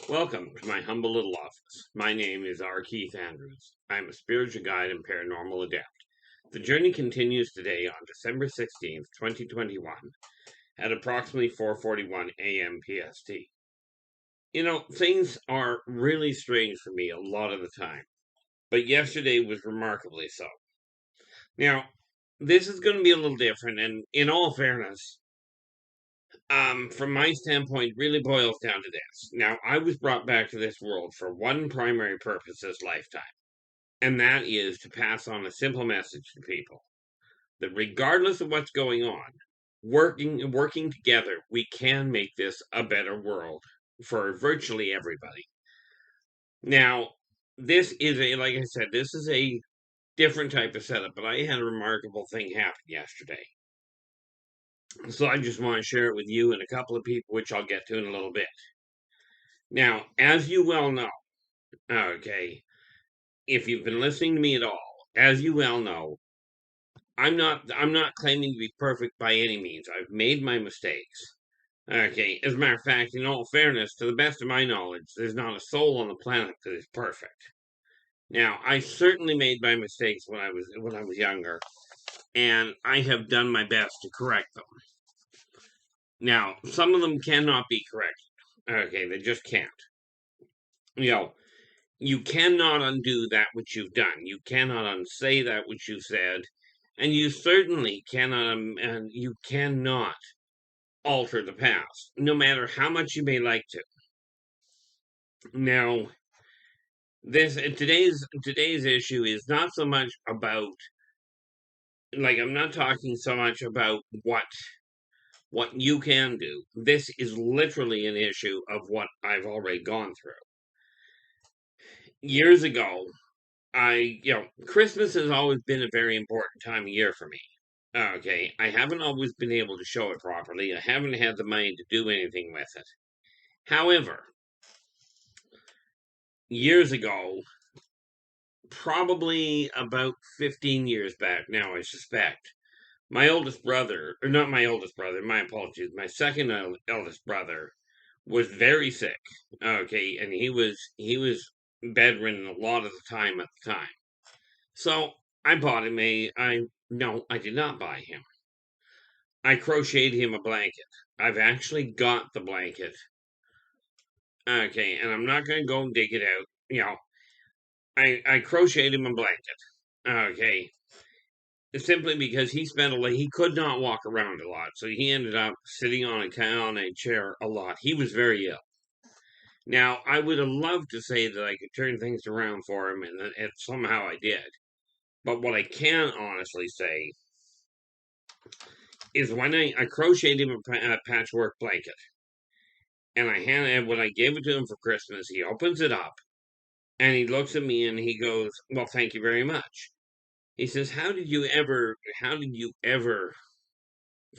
Welcome to my humble little office. My name is R. Keith Andrews. I'm a spiritual guide and paranormal adept. The journey continues today on December 16th, 2021 at approximately 4:41 a.m. PST. Things are really strange for me a lot of the time, but yesterday was remarkably so. Now, this is going to be a little different, and in all fairness, from my standpoint, really boils down to this. Now, I was brought back to this world for one primary purpose this lifetime, and that is to pass on a simple message to people that regardless of what's going on, working together, we can make this a better world for virtually everybody. Now, like I said, this is a different type of setup, but I had a remarkable thing happen yesterday. So I just want to share it with you and a couple of people, which I'll get to in a little bit. Now, as you well know, okay, if you've been listening to me at all, as you well know, I'm not claiming to be perfect by any means. I've made my mistakes. Okay, as a matter of fact, in all fairness, to the best of my knowledge, there's not a soul on the planet that is perfect. Now, I certainly made my mistakes when I was younger, and I have done my best to correct them. Now, some of them cannot be corrected. Okay, they just can't. You know, you cannot undo that which you've done. You cannot unsay that which you've said, and you certainly cannot. And you cannot alter the past, no matter how much you may like to. Now, today's issue is not so much about, like, I'm not talking so much about what you can do. This is literally an issue of what I've already gone through. Years ago, Christmas has always been a very important time of year for me. Okay, I haven't always been able to show it properly. I haven't had the money to do anything with it. However, years ago, probably about 15 years back now, I suspect, my oldest brother, or not my oldest brother, my apologies, my second eldest brother was very sick. Okay, and he was bedridden a lot of the time at the time. So I bought him no, I did not buy him. I crocheted him a blanket. I've actually got the blanket. Okay, and I'm not going to go and dig it out. I crocheted him a blanket. Okay, simply because he could not walk around a lot, so he ended up sitting on a chair a lot. He was very ill. Now, I would have loved to say that I could turn things around for him, and somehow I did. But what I can honestly say is when I crocheted him a patchwork blanket, and when I gave it to him for Christmas, he opens it up, and he looks at me and he goes, "Well, thank you very much." He says, how did you ever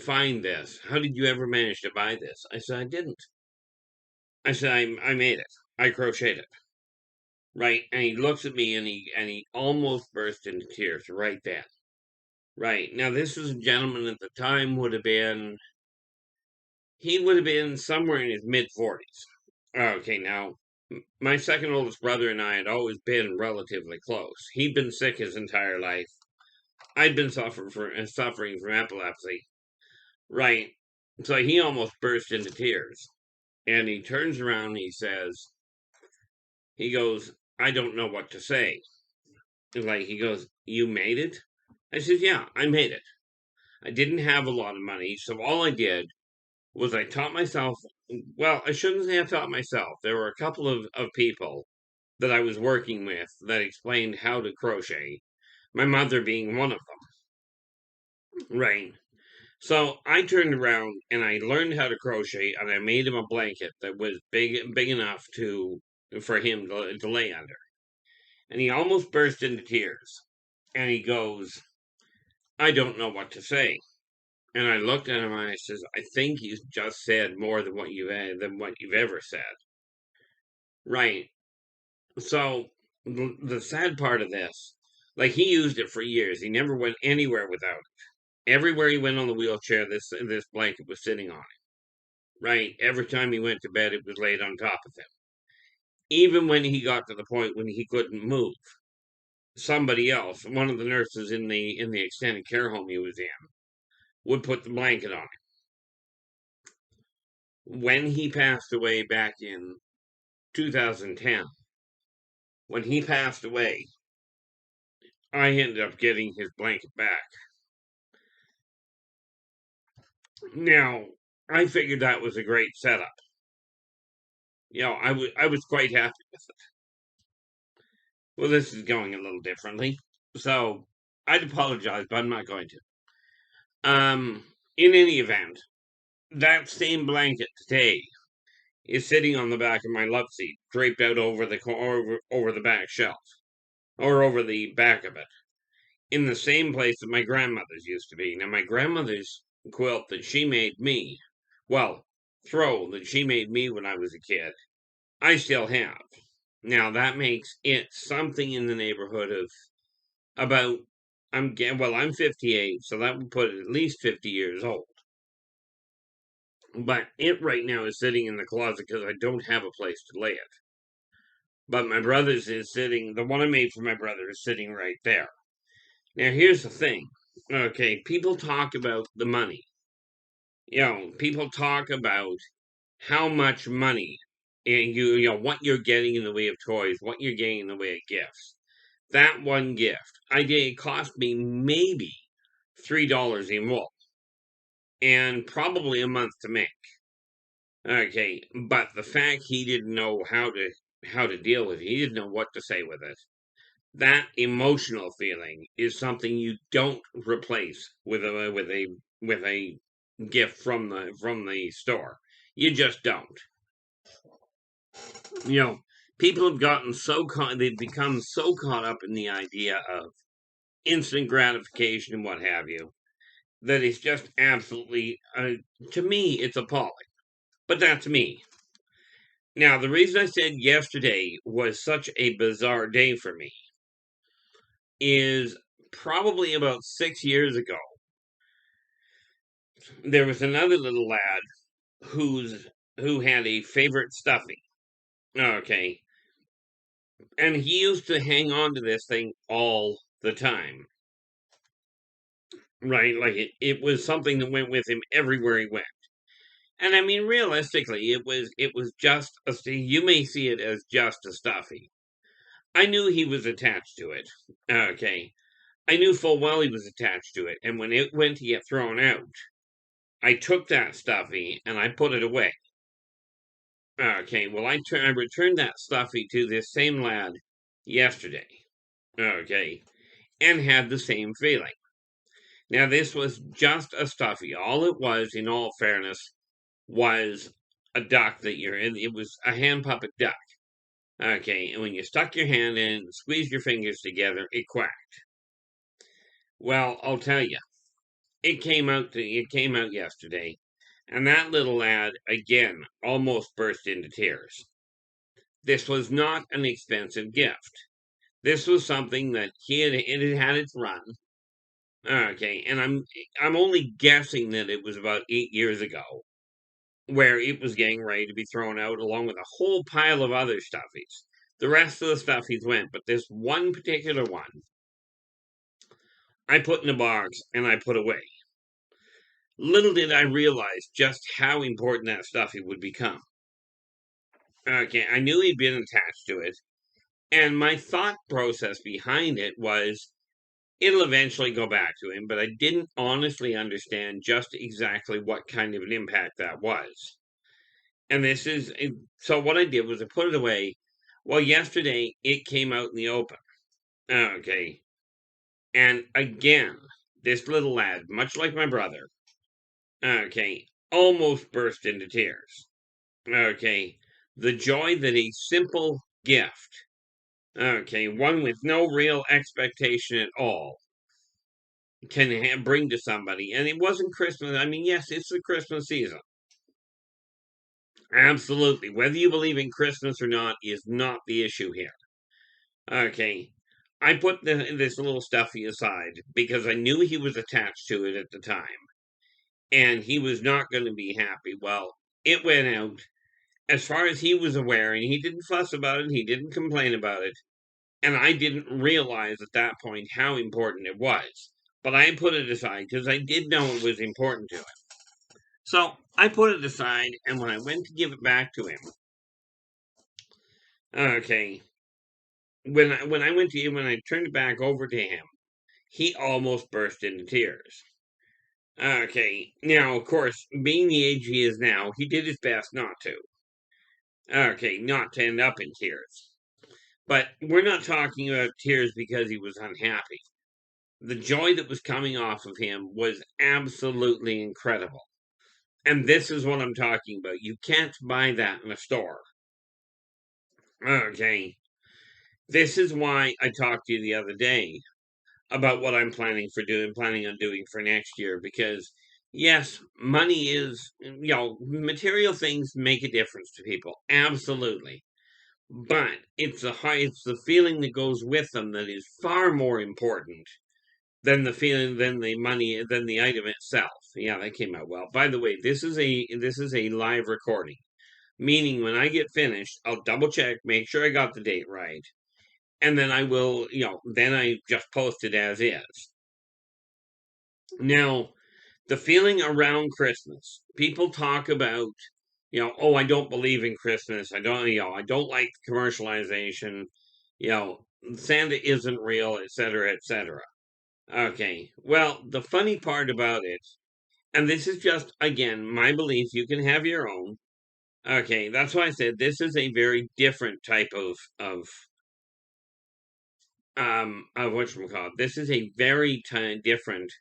find this? How did you ever manage to buy this?" I said, "I didn't." I said, I made it. I crocheted it. Right. And he looks at me and he almost burst into tears right then. Right. Now, this was a gentleman at the time he would have been somewhere in his mid 40s. Okay. Now, my second oldest brother and I had always been relatively close. He'd been sick his entire life. I'd been suffering from epilepsy. Right. So he almost burst into tears. And he turns around and he goes, "I don't know what to say." Like, he goes, "You made it?" I said, "Yeah, I made it." I didn't have a lot of money, so all I did was I taught myself. Well, I shouldn't say I taught myself. There were a couple of people that I was working with that explained how to crochet, my mother being one of them. Right. So I turned around and I learned how to crochet, and I made him a blanket that was big enough for him to lay under. And he almost burst into tears. And he goes, "I don't know what to say." And I looked at him and I says, "I think you just said more than what you've ever said." Right. So the sad part of this, like, he used it for years. He never went anywhere without it. Everywhere he went on the wheelchair, this blanket was sitting on him. Right. Every time he went to bed, it was laid on top of him. even when he got to the point when he couldn't move, somebody else, one of the nurses in the extended care home he was in, would put the blanket on him. When he passed away back in 2010, when he passed away, I ended up getting his blanket back. Now, I figured that was a great setup. I was quite happy with it. Well, this is going a little differently, so I'd apologize, but I'm not going to. In any event, that same blanket today is sitting on the back of my love seat, draped out over the back shelf, or over the back of it, in the same place that my grandmother's used to be. Now, my grandmother's quilt that she made me, well, throw that she made me when I was a kid, I still have. Now, that makes it something in the neighborhood of about, I'm 58, so that would put it at least 50 years old. But it right now is sitting in the closet because I don't have a place to lay it. But my brother's is sitting, the one I made for my brother is sitting right there. Now, here's the thing. Okay, people talk about the money. People talk about how much money what you're getting in the way of toys, what you're getting in the way of gifts. That one gift, it cost me maybe $3 in wool, and probably a month to make. Okay, but the fact he didn't know how to deal with it, he didn't know what to say with it. That emotional feeling is something you don't replace with a gift from the store. You just don't. People have gotten they've become so caught up in the idea of instant gratification and what have you, that it's just absolutely, to me, it's appalling. But that's me. Now, the reason I said yesterday was such a bizarre day for me is probably about 6 years ago, there was another little lad who had a favorite stuffy. Okay. And he used to hang on to this thing all the time. Right? Like it was something that went with him everywhere he went. And I mean, realistically, it was just you may see it as just a stuffy. I knew he was attached to it. Okay. I knew full well he was attached to it. And when it went to get thrown out, I took that stuffy and I put it away. Okay, well, I returned that stuffy to this same lad yesterday. Okay, and had the same feeling. Now, this was just a stuffy. All it was, in all fairness, was a duck that you're in. It was a hand puppet duck. Okay, and when you stuck your hand in and squeezed your fingers together, it quacked. Well, I'll tell you, it came out yesterday, and that little lad again almost burst into tears. This was not an expensive gift. This was something that it had its run. Okay, and I'm only guessing that it was about 8 years ago, where it was getting ready to be thrown out along with a whole pile of other stuffies. The rest of the stuffies went, but this one particular one, I put in a box and I put away. Little did I realize just how important that stuffy would become. Okay, I knew he'd been attached to it, and my thought process behind it was it'll eventually go back to him, but I didn't honestly understand just exactly what kind of an impact that was. And so what I did was I put it away. Well, yesterday it came out in the open. Okay. And again, this little lad, much like my brother, okay, almost burst into tears. Okay. The joy that a simple gift, okay, one with no real expectation at all, can bring to somebody. And it wasn't Christmas. I mean, yes, it's the Christmas season. Absolutely. Whether you believe in Christmas or not is not the issue here. Okay. I put this little stuffy aside because I knew he was attached to it at the time. And he was not going to be happy. Well, it went out. as far as he was aware, and he didn't fuss about it, he didn't complain about it, and I didn't realize at that point how important it was. But I put it aside because I did know it was important to him. So I put it aside, and when I went to give it back to him, okay, when I turned it back over to him, he almost burst into tears. Okay, now of course, being the age he is now, he did his best not to. Okay, not to end up in tears. But we're not talking about tears because he was unhappy. The joy that was coming off of him was absolutely incredible. And this is what I'm talking about. You can't buy that in a store. Okay. This is why I talked to you the other day about what I'm planning on doing for next year, because yes, money is, material things make a difference to people. Absolutely. But it's the feeling that goes with them that is far more important than the feeling, than the money, than the item itself. Yeah, that came out well. By the way, this is a live recording, meaning when I get finished, I'll double check, make sure I got the date right, and then I will, then I just post it as is. Now, the feeling around Christmas, people talk about, oh, I don't believe in Christmas. I don't like commercialization. You know, Santa isn't real, etc., etc. Okay. Well, the funny part about it, and this is just, again, my belief, you can have your own. Okay, that's why I said this is a very different type of whatchamacallit. This is a very different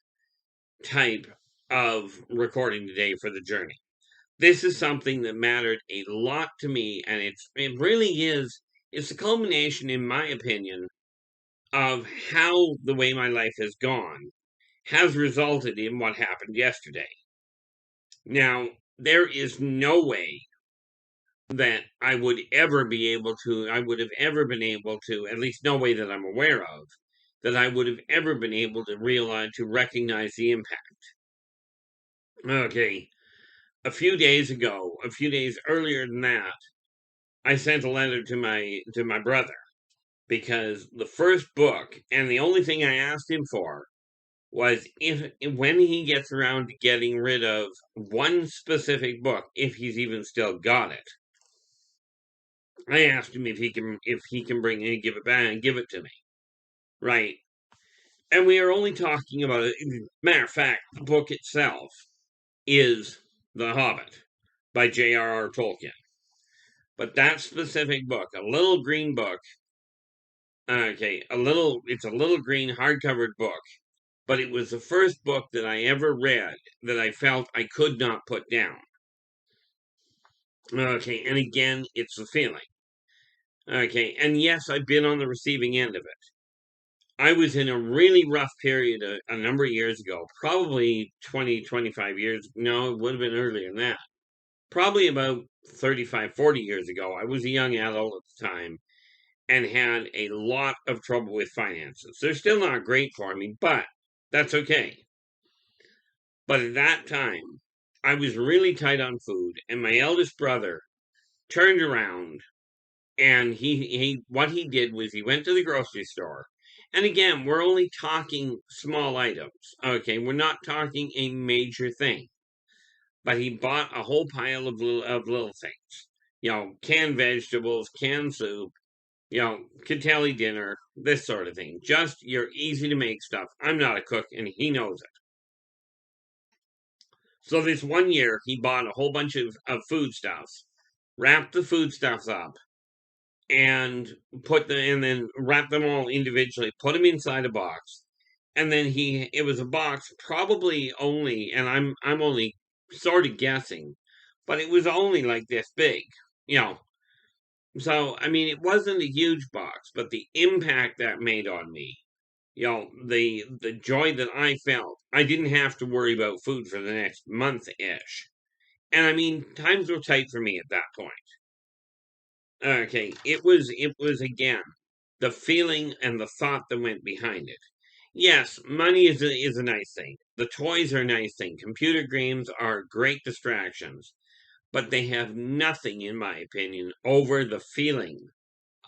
type of recording today for the journey. This is something that mattered a lot to me, and it really is, it's a culmination, in my opinion, of how the way my life has gone has resulted in what happened yesterday. Now, there is no way that I would have ever been able to, at least no way that I'm aware of, that I would have ever been able to recognize the impact. Okay, a few days earlier than that, I sent a letter to my brother, because the first book, and the only thing I asked him for, was if when he gets around to getting rid of one specific book, if he's even still got it. I asked him if he can bring it and give it back and give it to me. Right. And we are only talking about it. Matter of fact, the book itself is The Hobbit by J.R.R. Tolkien. But that specific book, a little green book, it's a little green hardcover book, but it was the first book that I ever read that I felt I could not put down. Okay, and again, it's the feeling. Okay, and yes, I've been on the receiving end of it. I was in a really rough period a number of years ago, probably 20, 25 years. No, it would have been earlier than that. Probably about 35, 40 years ago. I was a young adult at the time and had a lot of trouble with finances. They're still not great for me, but that's okay. But at that time, I was really tight on food, and my eldest brother turned around, and what he did was he went to the grocery store. And again, we're only talking small items. Okay, we're not talking a major thing. But he bought a whole pile of little things. Canned vegetables, canned soup, Catelli dinner, this sort of thing. Just your easy to make stuff. I'm not a cook, and he knows it. So this one year, he bought a whole bunch of foodstuffs, wrapped the foodstuffs up, and then wrapped them all individually, put them inside a box, and then it was a box probably only, and I'm only sort of guessing, but it was only like this big, you know. So I mean, it wasn't a huge box, but the impact that made on me, the joy that I felt, I didn't have to worry about food for the next month ish. And I mean, times were tight for me at that point. Okay, it was again the feeling and the thought that went behind it. Yes, money is a nice thing. The toys are a nice thing. Computer games are great distractions. but they have nothing, in my opinion, over the feeling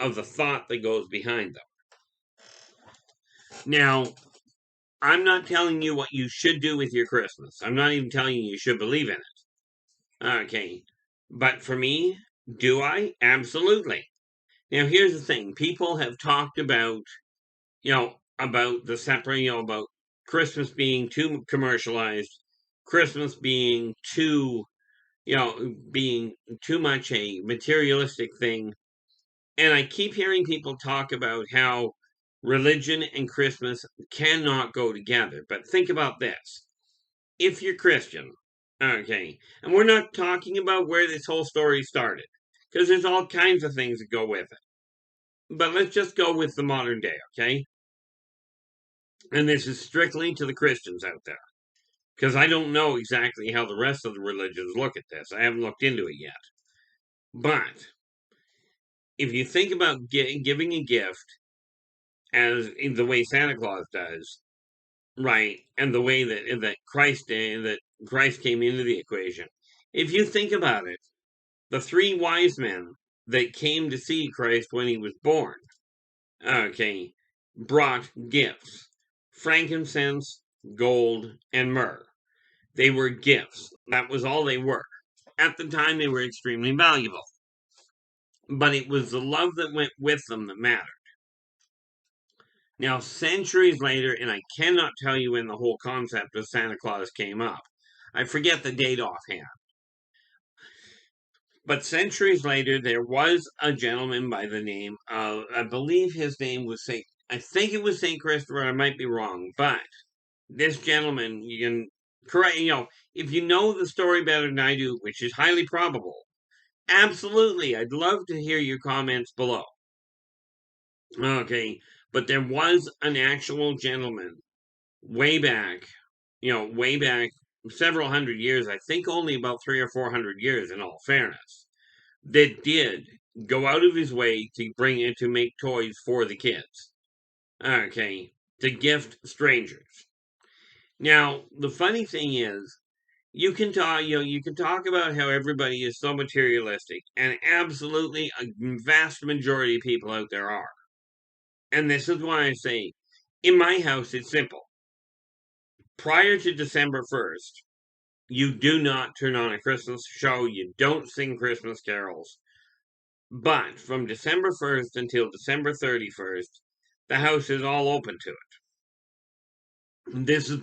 of the thought that goes behind them. Now, I'm not telling you what you should do with your Christmas. I'm not even telling you should believe in it. Okay. But for me, do I? Absolutely. Now, here's the thing. People have talked about, about the separate, about Christmas being too commercialized, Christmas being being too much a materialistic thing. And I keep hearing people talk about how religion and Christmas cannot go together. But think about this. If you're Christian, okay, and we're not talking about where this whole story started, because there's all kinds of things that go with it. But let's just go with the modern day, okay? And this is strictly to the Christians out there, because I don't know exactly how the rest of the religions look at this. I haven't looked into it yet. But if you think about giving a gift as in the way Santa Claus does, right, and the way that Christ came into the equation, if you think about it, the three wise men that came to see Christ when he was born, okay, brought gifts: frankincense, gold, and myrrh. They were gifts. That was all they were. At the time, they were extremely valuable. But it was the love that went with them that mattered. Now, centuries later, and I cannot tell you when the whole concept of Santa Claus came up. I forget the date offhand. But centuries later, there was a gentleman by the name of, I believe his name was I think it was St. Christopher, I might be wrong, but this gentleman, you can correct, if you know the story better than I do, which is highly probable, absolutely, I'd love to hear your comments below. Okay, but there was an actual gentleman way back, way back several hundred years, I think only about 300 or 400 years in all fairness, that did go out of his way to make toys for the kids. Okay, to gift strangers. Now, the funny thing is, you can talk about how everybody is so materialistic, and absolutely a vast majority of people out there are. And this is why I say, in my house, it's simple. Prior to December 1st, you do not turn on a Christmas show, you don't sing Christmas carols. But from December 1st until December 31st, the house is all open to it. This has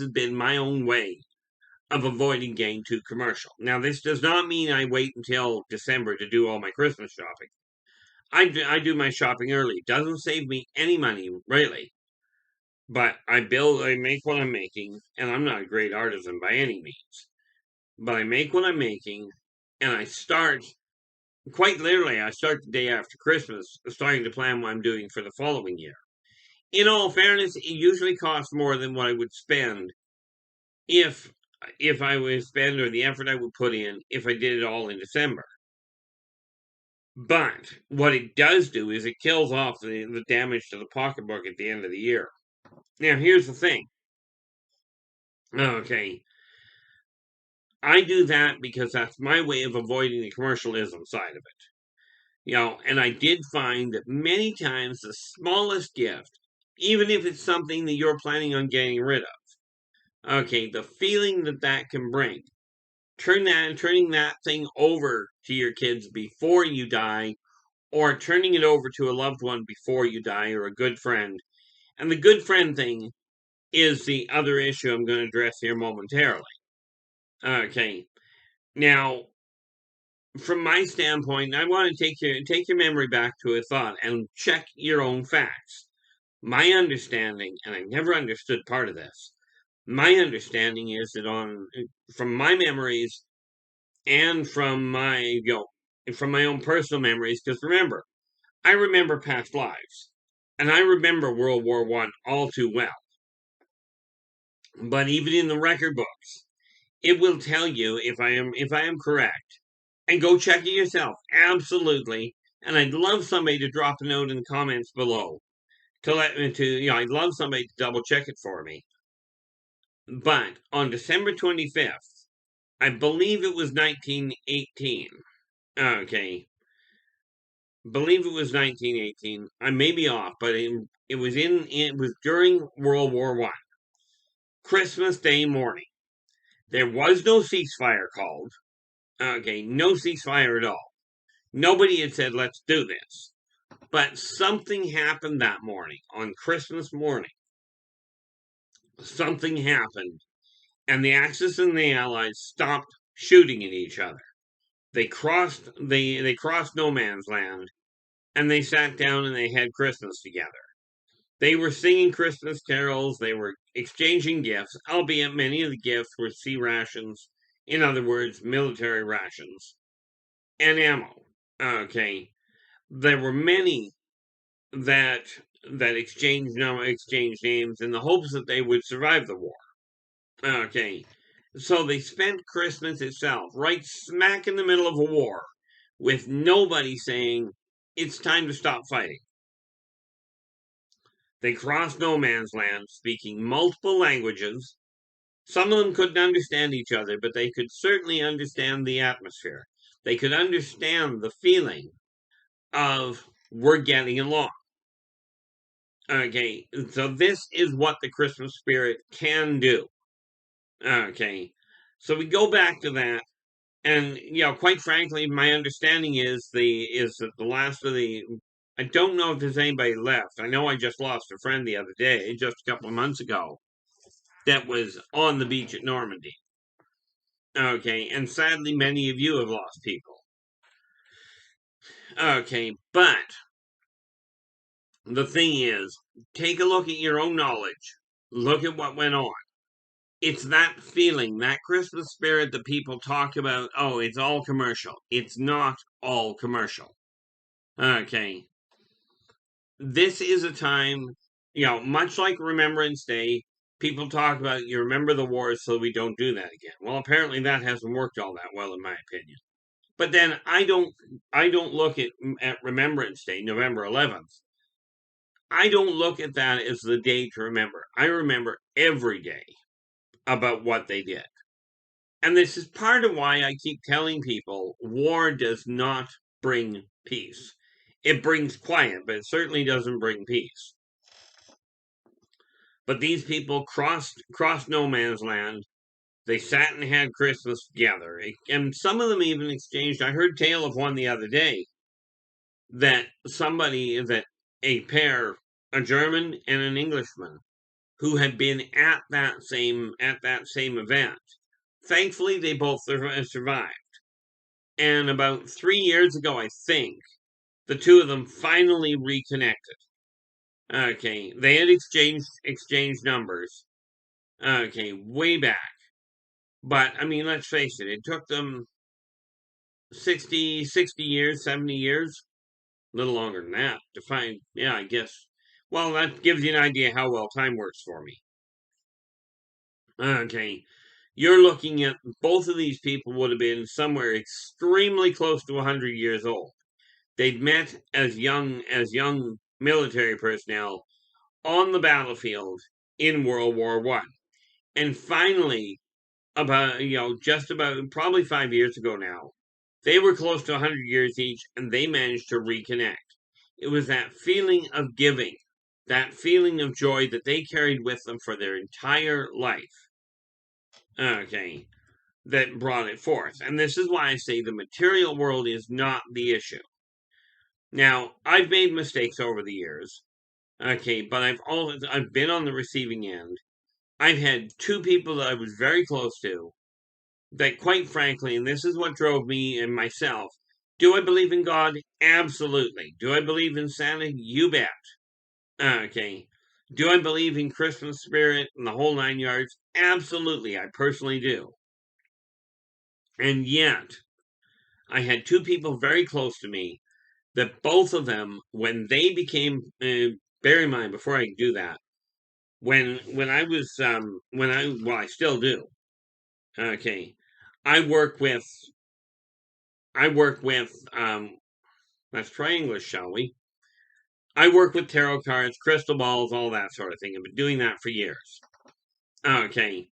been my own way of avoiding getting too commercial. Now, this does not mean I wait until December to do all my Christmas shopping. I do my shopping early. It doesn't save me any money, really. But I make what I'm making, and I'm not a great artisan by any means. But I make what I'm making, and I start, quite literally, I start the day after Christmas, starting to plan what I'm doing for the following year. In all fairness, it usually costs more than what I would spend if I would spend, or the effort I would put in, if I did it all in December. But what it does do is it kills off the damage to the pocketbook at the end of the year. Now, here's the thing. Okay. I do that because that's my way of avoiding the commercialism side of it. And I did find that many times the smallest gift, even if it's something that you're planning on getting rid of, okay, the feeling that can bring, turning that thing over to your kids before you die, or turning it over to a loved one before you die, or a good friend. And the good friend thing is the other issue I'm going to address here momentarily. Okay. Now, from my standpoint, I want to take your memory back to a thought and check your own facts. My understanding, and I never understood part of this, my understanding is that from my memories and from my own personal memories, because remember, I remember past lives, and I remember World War I all too well. But even in the record books, it will tell you if I am correct. And go check it yourself. Absolutely. And I'd love somebody to drop a note in the comments below I'd love somebody to double check it for me. But on December 25th, I believe it was 1918. Okay. Believe it was 1918. I may be off, but it was during World War One. Christmas Day morning. There was no ceasefire called. Okay, no ceasefire at all. Nobody had said, let's do this. But something happened that morning, on Christmas morning. Something happened, and the Axis and the Allies stopped shooting at each other. They crossed no man's land, and they sat down and they had Christmas together. They were singing Christmas carols, they were exchanging gifts, albeit many of the gifts were sea rations, in other words, military rations, and ammo. Okay. There were many that exchanged names in the hopes that they would survive the war. Okay. So they spent Christmas itself right smack in the middle of a war with nobody saying it's time to stop fighting. They crossed no man's land, speaking multiple languages. Some of them couldn't understand each other, but they could certainly understand the atmosphere. They could understand the feeling of we're getting along. Okay, so this is what the Christmas spirit can do. Okay, so we go back to that, and quite frankly, my understanding is that the last of the. I don't know if there's anybody left. I know I just lost a friend the other day, just a couple of months ago, that was on the beach at Normandy. Okay, and sadly, many of you have lost people. Okay, but the thing is, take a look at your own knowledge. Look at what went on. It's that feeling, that Christmas spirit that people talk about. Oh, it's all commercial. It's not all commercial. Okay. This is a time, much like Remembrance Day, people talk about you remember the wars so we don't do that again. Well, apparently that hasn't worked all that well in my opinion. But then I don't look at Remembrance Day, November 11th. I don't look at that as the day to remember. I remember every day about what they did. And this is part of why I keep telling people war does not bring peace. It brings quiet, but it certainly doesn't bring peace. But these people crossed no man's land. They sat and had Christmas together. And some of them even exchanged. I heard tale of one the other day that a pair, a German and an Englishman, who had been at that same event. Thankfully, they both survived. And about 3 years ago, I think, the two of them finally reconnected. Okay, they had exchanged numbers. Okay, way back. But I mean, let's face it, it took them 60 years, 70 years, a little longer than that to find, yeah, I guess. Well, that gives you an idea how well time works for me. Okay, you're looking at both of these people would have been somewhere extremely close to 100 years old. They'd met as young military personnel on the battlefield in World War One, and finally, just about probably 5 years ago now, they were close to 100 years each, and they managed to reconnect. It was that feeling of giving, that feeling of joy that they carried with them for their entire life. Okay, that brought it forth. And this is why I say the material world is not the issue. Now, I've made mistakes over the years. Okay, but I've been on the receiving end. I've had two people that I was very close to that, quite frankly, and this is what drove me and myself. Do I believe in God? Absolutely. Do I believe in Santa? You bet. Okay. Do I believe in Christmas spirit and the whole 9 yards? Absolutely. I personally do. And yet, I had two people very close to me that both of them, when they became, bear in mind, before I do that, when I was, I still do. Okay. I work with, let's try English, shall we? I work with tarot cards, crystal balls, all that sort of thing. I've been doing that for years. Okay.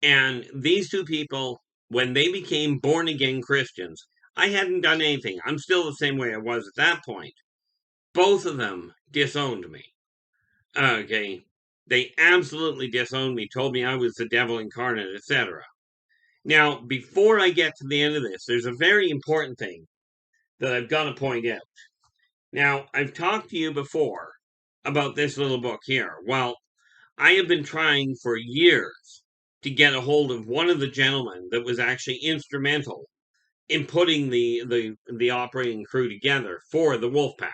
And these two people when they became born again Christians, I hadn't done anything. I'm still the same way I was at that point. Both of them disowned me. Okay. They absolutely disowned me, told me I was the devil incarnate, etc. Now, before I get to the end of this, there's a very important thing that I've got to point out. Now, I've talked to you before about this little book here. Well, I have been trying for years to get a hold of one of the gentlemen that was actually instrumental in putting the operating crew together for the Wolfpack.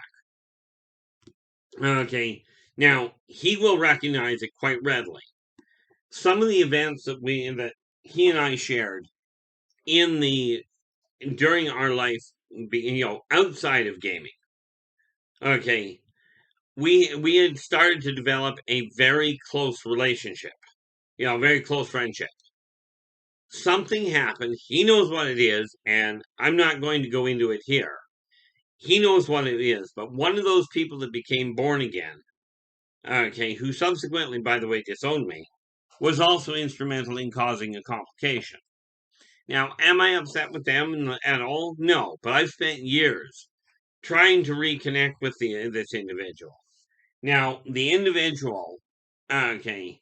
Okay, now he will recognize it quite readily. Some of the events that he and I shared during our life, outside of gaming. Okay, we had started to develop a very close relationship, very close friendship. Something happened. He knows what it is, and I'm not going to go into it here. He knows what it is, but one of those people that became born again, okay, who subsequently, by the way, disowned me, was also instrumental in causing a complication. Now, am I upset with them at all? No, but I've spent years trying to reconnect with this individual. Now, the individual, okay,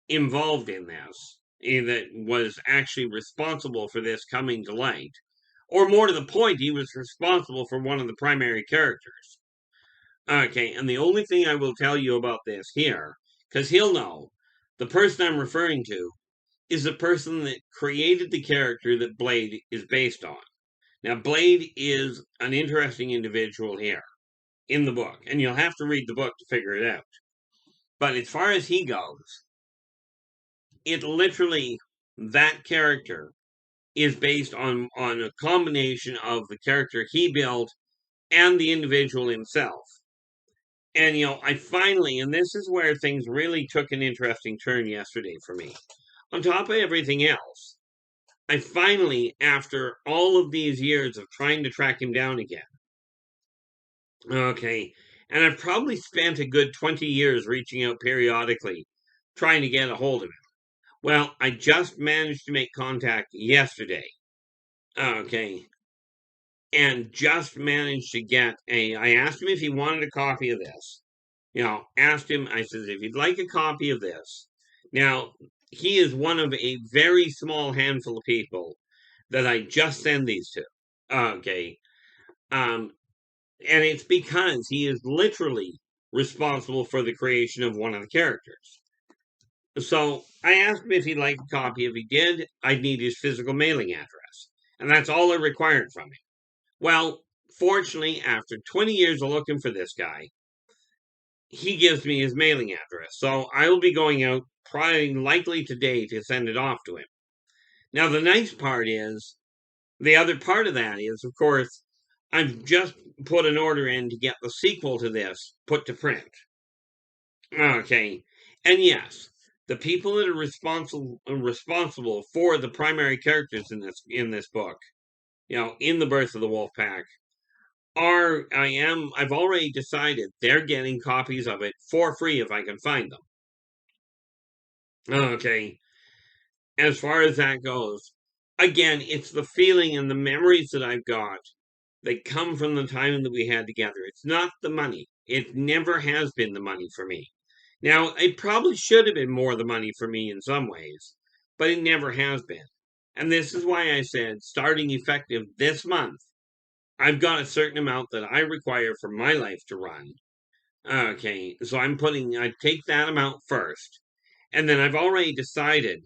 involved in this, that was actually responsible for this coming to light, or more to the point, he was responsible for one of the primary characters. Okay, and the only thing I will tell you about this here, because he'll know, the person I'm referring to is the person that created the character that Blade is based on. Now, Blade is an interesting individual here in the book, and you'll have to read the book to figure it out. But as far as he goes, it literally, that character is based on a combination of the character he built and the individual himself. And, I finally, and this is where things really took an interesting turn yesterday for me. On top of everything else, I finally, after all of these years of trying to track him down again, okay, and I've probably spent a good 20 years reaching out periodically, trying to get a hold of him. Well, I just managed to make contact yesterday, okay, and just managed to get I asked him if he wanted a copy of this. Asked him, I said, if you'd like a copy of this. Now, he is one of a very small handful of people that I just send these to. Okay. And it's because he is literally responsible for the creation of one of the characters. So I asked him if he'd like a copy. If he did, I'd need his physical mailing address. And that's all I required from him. Well, fortunately, after 20 years of looking for this guy, he gives me his mailing address. So I will be going out probably likely today to send it off to him. Now, the nice part is, the other part of that is, of course, I've just put an order in to get the sequel to this put to print. Okay. And yes, the people that are responsible for the primary characters in this book, in the Birth of the Wolfpack, I've already decided they're getting copies of it for free if I can find them. Okay. As far as that goes, again, it's the feeling and the memories that I've got that come from the time that we had together. It's not the money. It never has been the money for me. Now, it probably should have been more the money for me in some ways, but it never has been. And this is why I said, starting effective this month, I've got a certain amount that I require for my life to run. Okay, so I take that amount first. And then I've already decided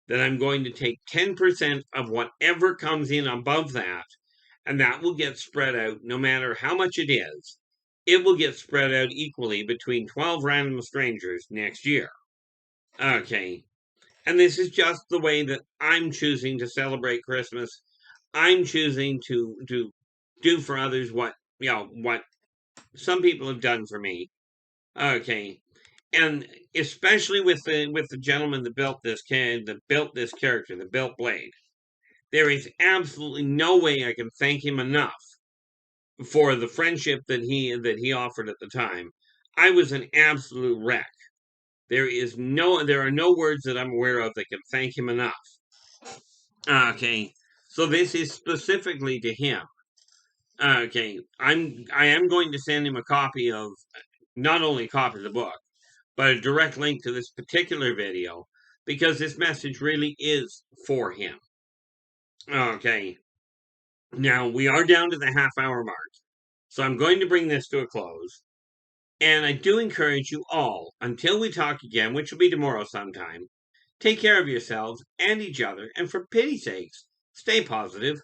that I'm going to take 10% of whatever comes in above that, and that will get spread out no matter how much it is. It will get spread out equally between 12 random strangers next year. Okay, and this is just the way that I'm choosing to celebrate Christmas. I'm choosing to do for others what some people have done for me. Okay, and especially with the gentleman that built this character, that built Blade, there is absolutely no way I can thank him enough for the friendship that he offered at the time. I was an absolute wreck. There are no words that I'm aware of that can thank him enough. Okay, so this is specifically to him. Okay, I am going to send him a copy of, not only a copy of the book, but a direct link to this particular video, because this message really is for him. Okay, now we are down to the half-hour mark, so I'm going to bring this to a close. And I do encourage you all, until we talk again, which will be tomorrow sometime, take care of yourselves and each other, and for pity's sakes, stay positive.